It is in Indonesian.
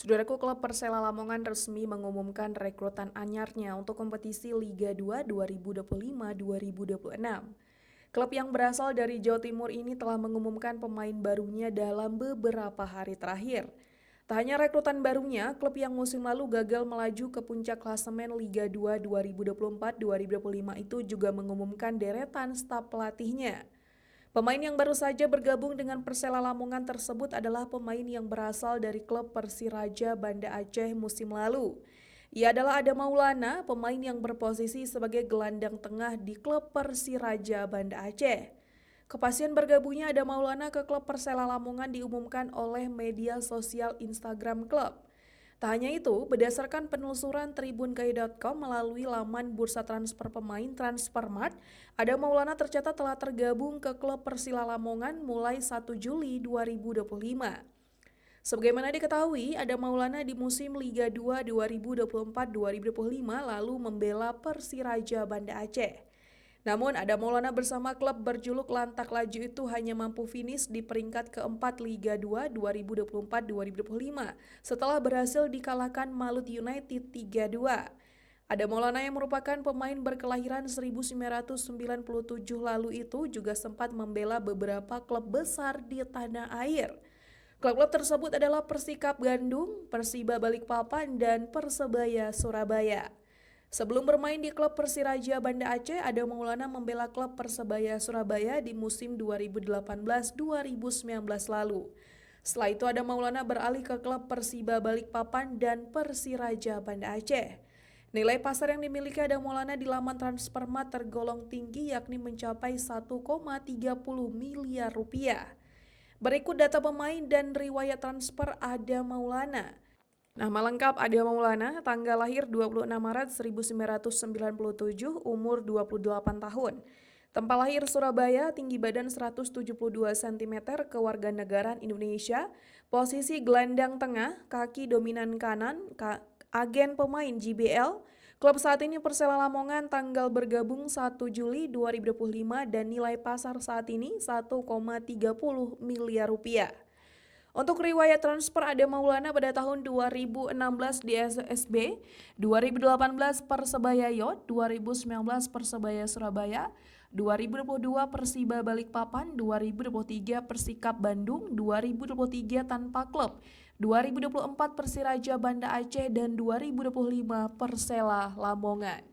Saudaraku, klub Persela Lamongan resmi mengumumkan rekrutan anyarnya untuk kompetisi Liga 2 2025-2026. Klub yang berasal dari Jawa Timur ini telah mengumumkan pemain barunya dalam beberapa hari terakhir. Tak hanya rekrutan barunya, klub yang musim lalu gagal melaju ke puncak klasemen Liga 2 2024-2025 itu juga mengumumkan deretan staf pelatihnya. Pemain yang baru saja bergabung dengan Persela Lamongan tersebut adalah pemain yang berasal dari klub Persiraja Banda Aceh musim lalu. Ia adalah Adam Maulana, pemain yang berposisi sebagai gelandang tengah di klub Persiraja Banda Aceh. Kepastian bergabungnya Adam Maulana ke klub Persela Lamongan diumumkan oleh media sosial Instagram klub. Tak hanya itu, berdasarkan penelusuran tribunkaya.com melalui laman bursa transfer pemain Transfermarkt, Adam Maulana tercatat telah tergabung ke klub Persela Lamongan mulai 1 Juli 2025. Sebagaimana diketahui, Adam Maulana di musim Liga 2 2024-2025 lalu membela Persiraja Banda Aceh. Namun Adam Maulana bersama klub berjuluk Lantak Laju itu hanya mampu finish di peringkat keempat Liga 2 2024-2025 setelah berhasil dikalahkan Malut United 3-2. Adam Maulana yang merupakan pemain berkelahiran 1997 lalu itu juga sempat membela beberapa klub besar di tanah air. Klub-klub tersebut adalah Persikap Bandung, Persiba Balikpapan, dan Persebaya Surabaya. Sebelum bermain di klub Persiraja Banda Aceh, Adam Maulana membela klub Persebaya Surabaya di musim 2018-2019 lalu. Setelah itu Adam Maulana beralih ke klub Persiba Balikpapan dan Persiraja Banda Aceh. Nilai pasar yang dimiliki Adam Maulana di laman Transfermarkt tergolong tinggi yakni mencapai 1,30 miliar rupiah. Berikut data pemain dan riwayat transfer Adam Maulana. Nama lengkap Adam Maulana, tanggal lahir 26 Maret 1997, umur 28 tahun. Tempat lahir Surabaya, tinggi badan 172 cm, kewarganegaraan Indonesia, posisi gelandang tengah, kaki dominan kanan, agen pemain JBL. Klub saat ini Persela Lamongan, tanggal bergabung 1 Juli 2025 dan nilai pasar saat ini 1,30 miliar rupiah. Untuk riwayat transfer Adam Maulana pada tahun 2016 di SSB, 2018 Persebaya Yot, 2019 Persebaya Surabaya, 2022 Persiba Balikpapan, 2023 Persikap Bandung, 2023 tanpa klub, 2024 Persiraja Banda Aceh, dan 2025 Persela Lamongan.